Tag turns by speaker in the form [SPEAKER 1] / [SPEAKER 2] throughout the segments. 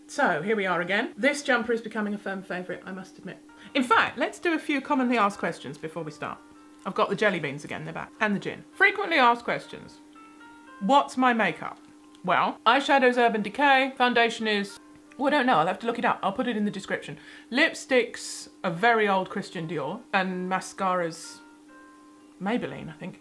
[SPEAKER 1] So here we are again. This jumper is becoming a firm favourite, I must admit. In fact, let's do a few commonly asked questions before we start. I've got the jelly beans again, they're back. And the gin. Frequently asked questions. What's my makeup? Well, eyeshadow's Urban Decay. Foundation is... oh, I don't know, I'll have to look it up. I'll put it in the description. Lipstick's a very old Christian Dior. And mascara's Maybelline, I think.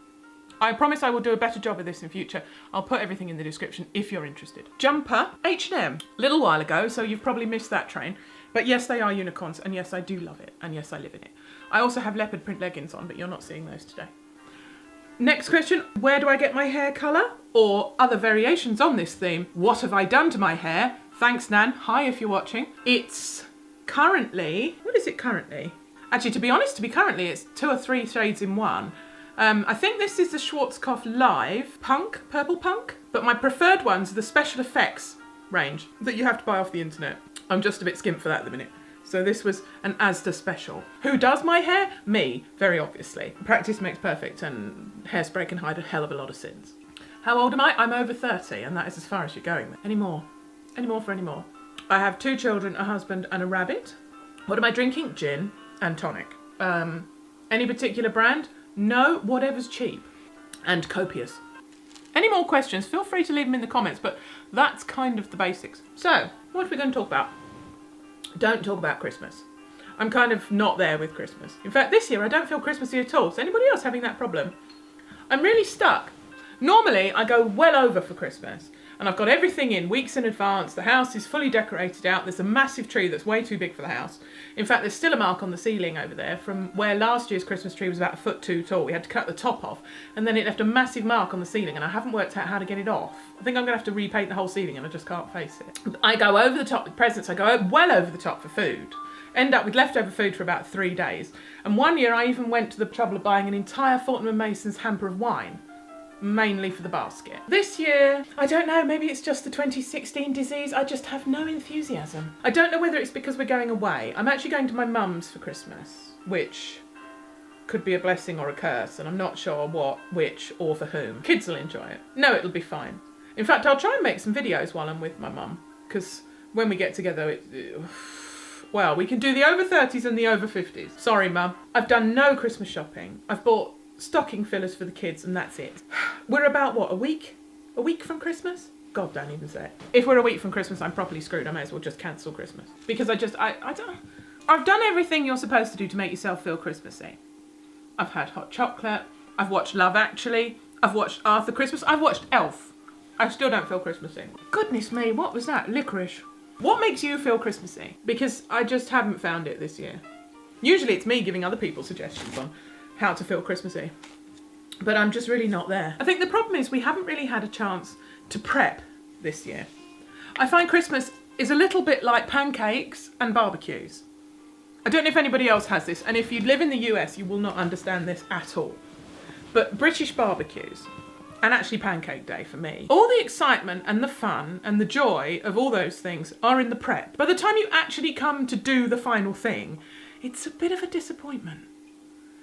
[SPEAKER 1] I promise I will do a better job of this in future. I'll put everything in the description if you're interested. Jumper, H&M. Little while ago, so you've probably missed that train. But yes, they are unicorns, and yes, I do love it, and yes, I live in it. I also have leopard print leggings on, but you're not seeing those today. Next question, where do I get my hair colour? Or other variations on this theme. What have I done to my hair? Thanks, Nan. Hi, if you're watching. It's currently... what is it currently? Actually, to be honest, it's 2 or 3 shades in one. I think this is the Schwarzkopf Live Punk, Purple Punk, but my preferred ones are the Special Effects range that you have to buy off the internet. I'm just a bit skimp for that at the minute. So this was an Asda special. Who does my hair? Me, very obviously. Practice makes perfect, and hairspray can hide a hell of a lot of sins. How old am I? I'm over 30, and that is as far as you're going. Any more? Any more for any more? I have 2 children, a husband and a rabbit. What am I drinking? Gin and tonic. Any particular brand? No, whatever's cheap and copious. Any more questions? Feel free to leave them in the comments, but that's kind of the basics. So, what are we going to talk about? Don't talk about Christmas. I'm kind of not there with Christmas. In fact, this year I don't feel Christmassy at all. Is anybody else having that problem? I'm really stuck. Normally, I go well over for Christmas. And I've got everything in weeks in advance. The house is fully decorated out. There's a massive tree that's way too big for the house. In fact, there's still a mark on the ceiling over there from where last year's Christmas tree was about 1 foot too tall. We had to cut the top off, and then it left a massive mark on the ceiling, and I haven't worked out how to get it off. I think I'm going to have to repaint the whole ceiling, and I just can't face it. I go over the top with presents. I go well over the top for food. End up with leftover food for about 3 days. And one year I even went to the trouble of buying an entire Fortnum & Mason's hamper of wine. Mainly for the basket. This year, I don't know, maybe it's just the 2016 disease. I just have no enthusiasm. I don't know whether it's because we're going away. I'm actually going to my mum's for Christmas, which could be a blessing or a curse, and I'm not sure what, which, or for whom. Kids will enjoy it. No, it'll be fine. In fact, I'll try and make some videos while I'm with my mum, because when we get together, well, we can do the over 30s and the over 50s. Sorry, Mum. I've done no Christmas shopping. I've bought stocking fillers for the kids, and that's it. We're about, what, a week? A week from Christmas? God, don't even say it. If we're a week from Christmas, I'm properly screwed. I may as well just cancel Christmas. Because I've done everything you're supposed to do to make yourself feel Christmassy. I've had hot chocolate. I've watched Love Actually. I've watched Arthur Christmas. I've watched Elf. I still don't feel Christmassy. Goodness me, what was that? Licorice. What makes you feel Christmassy? Because I just haven't found it this year. Usually it's me giving other people suggestions on how to feel Christmassy, but I'm just really not there. I think the problem is we haven't really had a chance to prep this year. I find Christmas is a little bit like pancakes and barbecues. I don't know if anybody else has this, and if you live in the US, you will not understand this at all. But British barbecues, and actually Pancake Day for me, all the excitement and the fun and the joy of all those things are in the prep. By the time you actually come to do the final thing, it's a bit of a disappointment.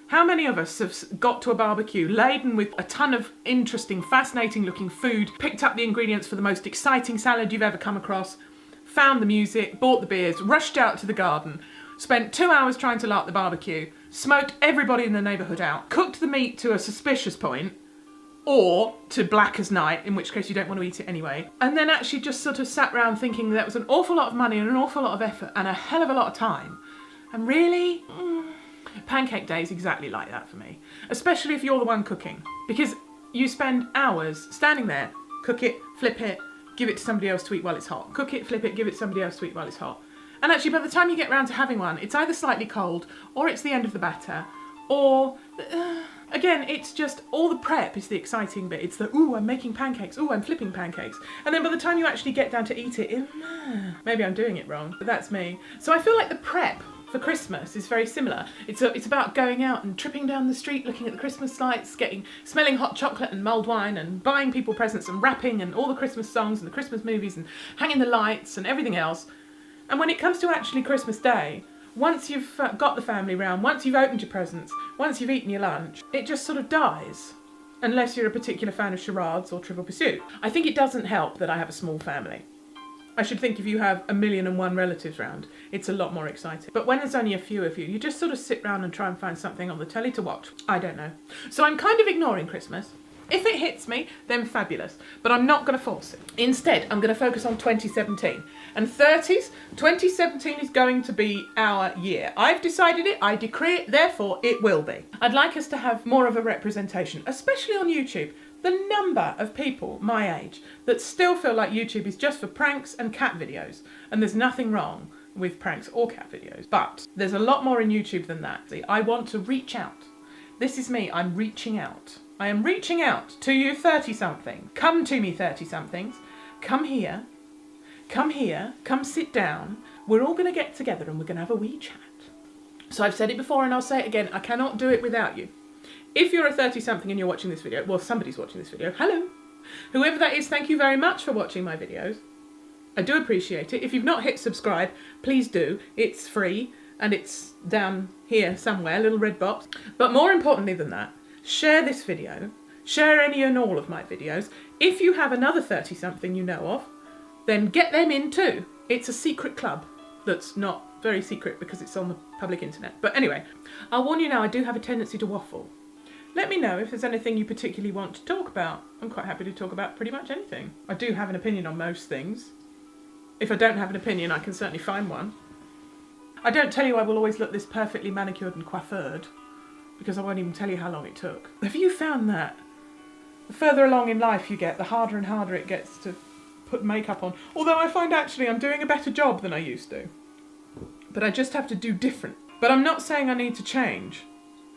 [SPEAKER 1] How many of us have got to a barbecue laden with a ton of interesting, fascinating looking food, picked up the ingredients for the most exciting salad you've ever come across, found the music, bought the beers, rushed out to the garden, spent 2 hours trying to light the barbecue, smoked everybody in the neighbourhood out, cooked the meat to a suspicious point, or to black as night, in which case you don't want to eat it anyway, and then actually just sort of sat around thinking that was an awful lot of money and an awful lot of effort and a hell of a lot of time. And really? Pancake Day is exactly like that for me, especially if you're the one cooking, because you spend hours standing there, cook it, flip it, give it to somebody else to eat while it's hot, cook it, flip it, give it to somebody else to eat while it's hot. And actually by the time you get round to having one, it's either slightly cold, or it's the end of the batter, or again, it's just all the prep is the exciting bit. It's the, ooh, I'm making pancakes, ooh, I'm flipping pancakes. And then by the time you actually get down to eat it, maybe I'm doing it wrong, but that's me. So I feel like the prep for Christmas is very similar. It's about going out and tripping down the street, looking at the Christmas lights, smelling hot chocolate and mulled wine, and buying people presents and wrapping and all the Christmas songs and the Christmas movies and hanging the lights and everything else. And when it comes to actually Christmas Day, once you've got the family round, once you've opened your presents, once you've eaten your lunch, it just sort of dies. Unless you're a particular fan of charades or Trivial Pursuit. I think it doesn't help that I have a small family. I should think if you have 1,000,001 relatives round, it's a lot more exciting. But when there's only a few of you, you just sort of sit round and try and find something on the telly to watch. I don't know. So I'm kind of ignoring Christmas. If it hits me, then fabulous. But I'm not going to force it. Instead, I'm going to focus on 2017. And 30s, 2017 is going to be our year. I've decided it, I decree it, therefore it will be. I'd like us to have more of a representation, especially on YouTube. The number of people my age that still feel like YouTube is just for pranks and cat videos. And there's nothing wrong with pranks or cat videos. But there's a lot more in YouTube than that. See, I want to reach out. This is me, I'm reaching out. I am reaching out to you 30-something. Come to me 30-somethings. Come here, come sit down. We're all going to get together and we're going to have a wee chat. So I've said it before and I'll say it again, I cannot do it without you. If you're a 30-something and you're watching this video, well, somebody's watching this video, hello. Whoever that is, thank you very much for watching my videos. I do appreciate it. If you've not hit subscribe, please do. It's free and it's down here somewhere, little red box. But more importantly than that, share this video, share any and all of my videos. If you have another 30-something you know of, then get them in too. It's a secret club that's not very secret because it's on the public internet. But anyway, I'll warn you now, I do have a tendency to waffle. Let me know if there's anything you particularly want to talk about. I'm quite happy to talk about pretty much anything. I do have an opinion on most things. If I don't have an opinion, I can certainly find one. I don't tell you I will always look this perfectly manicured and coiffured, because I won't even tell you how long it took. Have you found that? The further along in life you get, the harder and harder it gets to put makeup on. Although I find actually I'm doing a better job than I used to. But I just have to do different. But I'm not saying I need to change.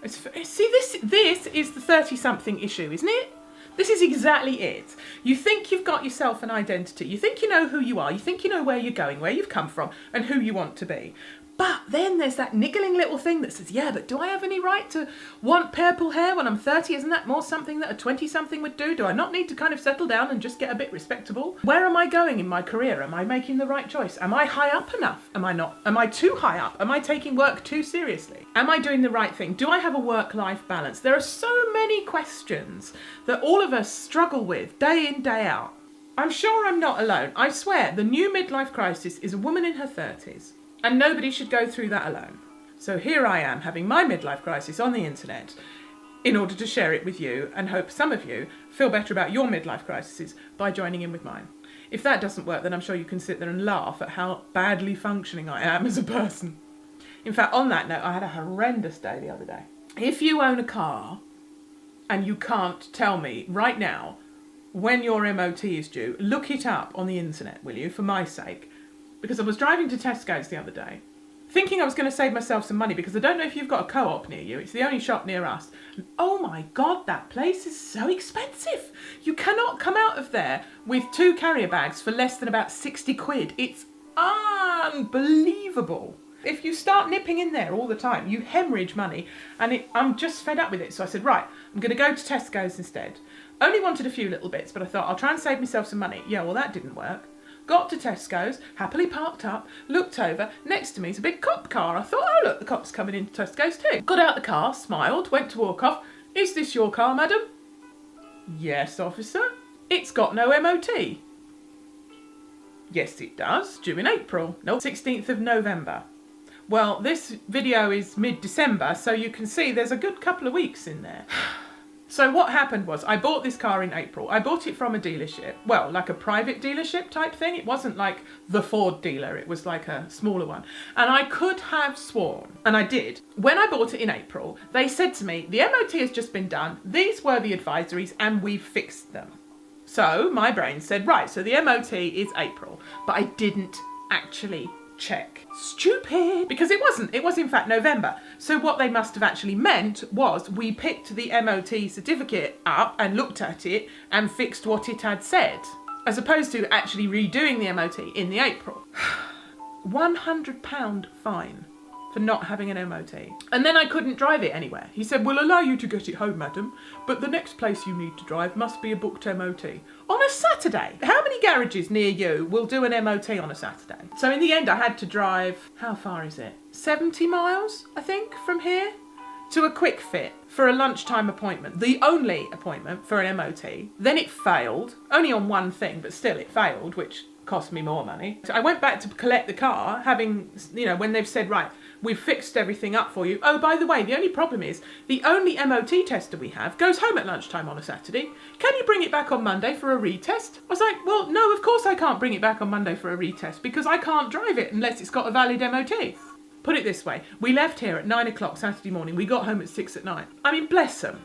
[SPEAKER 1] See, this is the 30-something issue, isn't it? This is exactly it. You think you've got yourself an identity. You think you know who you are. You think you know where you're going, where you've come from, and who you want to be. But then there's that niggling little thing that says, yeah, but do I have any right to want purple hair when I'm 30? Isn't that more something that a 20-something would do? Do I not need to kind of settle down and just get a bit respectable? Where am I going in my career? Am I making the right choice? Am I high up enough? Am I not? Am I too high up? Am I taking work too seriously? Am I doing the right thing? Do I have a work-life balance? There are so many questions that all of us struggle with day in, day out. I'm sure I'm not alone. I swear, the new midlife crisis is a woman in her 30s. And nobody should go through that alone. So here I am having my midlife crisis on the internet in order to share it with you and hope some of you feel better about your midlife crises by joining in with mine. If that doesn't work, then I'm sure you can sit there and laugh at how badly functioning I am as a person. In fact, on that note, I had a horrendous day the other day. If you own a car and you can't tell me right now when your MOT is due, look it up on the internet, will you, for my sake? Because I was driving to Tesco's the other day, thinking I was going to save myself some money because I don't know if you've got a Co-op near you. It's the only shop near us. And oh my God, that place is so expensive. You cannot come out of there with 2 carrier bags for less than about 60 quid. It's unbelievable. If you start nipping in there all the time, you hemorrhage money, and I'm just fed up with it. So I said, right, I'm going to go to Tesco's instead. Only wanted a few little bits, but I thought I'll try and save myself some money. Yeah, well, that didn't work. Got to Tesco's, happily parked up, looked over, next to me is a big cop car. I thought, oh look, the cop's coming into Tesco's too. Got out the car, smiled, went to walk off. Is this your car, madam? Yes, officer. It's got no MOT. Yes, it does, due in April. No, 16th of November. Well, this video is mid-December, so you can see there's a good couple of weeks in there. So what happened was, I bought this car in April. I bought it from a dealership. Well, like a private dealership type thing. It wasn't like the Ford dealer. It was like a smaller one. And I could have sworn, and I did, when I bought it in April, they said to me, the MOT has just been done. These were the advisories and we've fixed them. So my brain said, right, so the MOT is April. But I didn't actually check. Stupid! Because it wasn't. It was in fact November. So what they must have actually meant was we picked the MOT certificate up and looked at it and fixed what it had said, as opposed to actually redoing the MOT in the April. £100 fine for not having an MOT. And then I couldn't drive it anywhere. He said, we'll allow you to get it home, madam, but the next place you need to drive must be a booked MOT. On a Saturday? How many garages near you will do an MOT on a Saturday? So in the end, I had to drive, how far is it? 70 miles, I think, from here to a quick fit for a lunchtime appointment. The only appointment for an MOT. Then it failed, only on one thing, but still it failed, which cost me more money. So I went back to collect the car, having, when they've said, right, we've fixed everything up for you. Oh, by the way, the only problem is the only MOT tester we have goes home at lunchtime on a Saturday. Can you bring it back on Monday for a retest? I was like, well, no, of course I can't bring it back on Monday for a retest because I can't drive it unless it's got a valid MOT. Put it this way, we left here at 9 o'clock Saturday morning. We got home at 6 at night. I mean, bless them.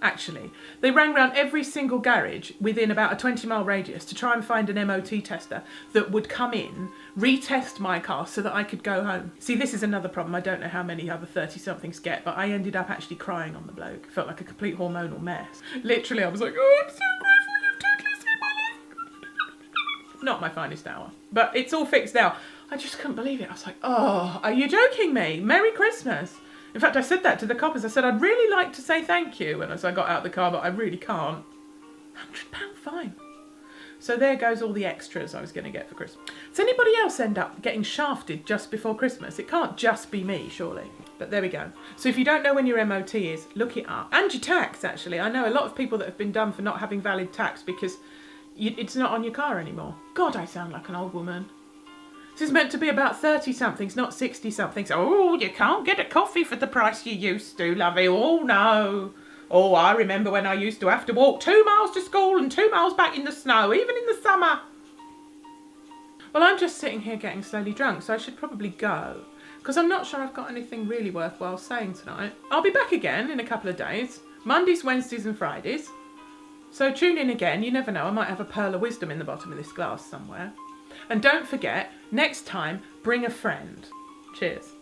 [SPEAKER 1] Actually, they rang round every single garage within about a 20-mile radius to try and find an MOT tester that would come in, retest my car so that I could go home. See, this is another problem. I don't know how many other 30-somethings get, but I ended up actually crying on the bloke. Felt like a complete hormonal mess. Literally, I was like, oh, I'm so grateful you've totally saved my life. Not my finest hour, but it's all fixed now. I just couldn't believe it. I was like, oh, are you joking me? Merry Christmas. In fact, I said that to the coppers. I said, I'd really like to say thank you. And as I got out of the car, but I really can't. £100 fine. So there goes all the extras I was going to get for Christmas. Does anybody else end up getting shafted just before Christmas? It can't just be me, surely. But there we go. So if you don't know when your MOT is, look it up. And your tax, actually. I know a lot of people that have been done for not having valid tax because it's not on your car anymore. God, I sound like an old woman. This is meant to be about 30-somethings, not 60-somethings. Oh, you can't get a coffee for the price you used to, lovey. Oh, no. Oh, I remember when I used to have to walk 2 miles to school and 2 miles back in the snow, even in the summer. Well, I'm just sitting here getting slowly drunk, so I should probably go. Because I'm not sure I've got anything really worthwhile saying tonight. I'll be back again in a couple of days. Mondays, Wednesdays and Fridays. So tune in again. You never know, I might have a pearl of wisdom in the bottom of this glass somewhere. And don't forget, next time, bring a friend. Cheers.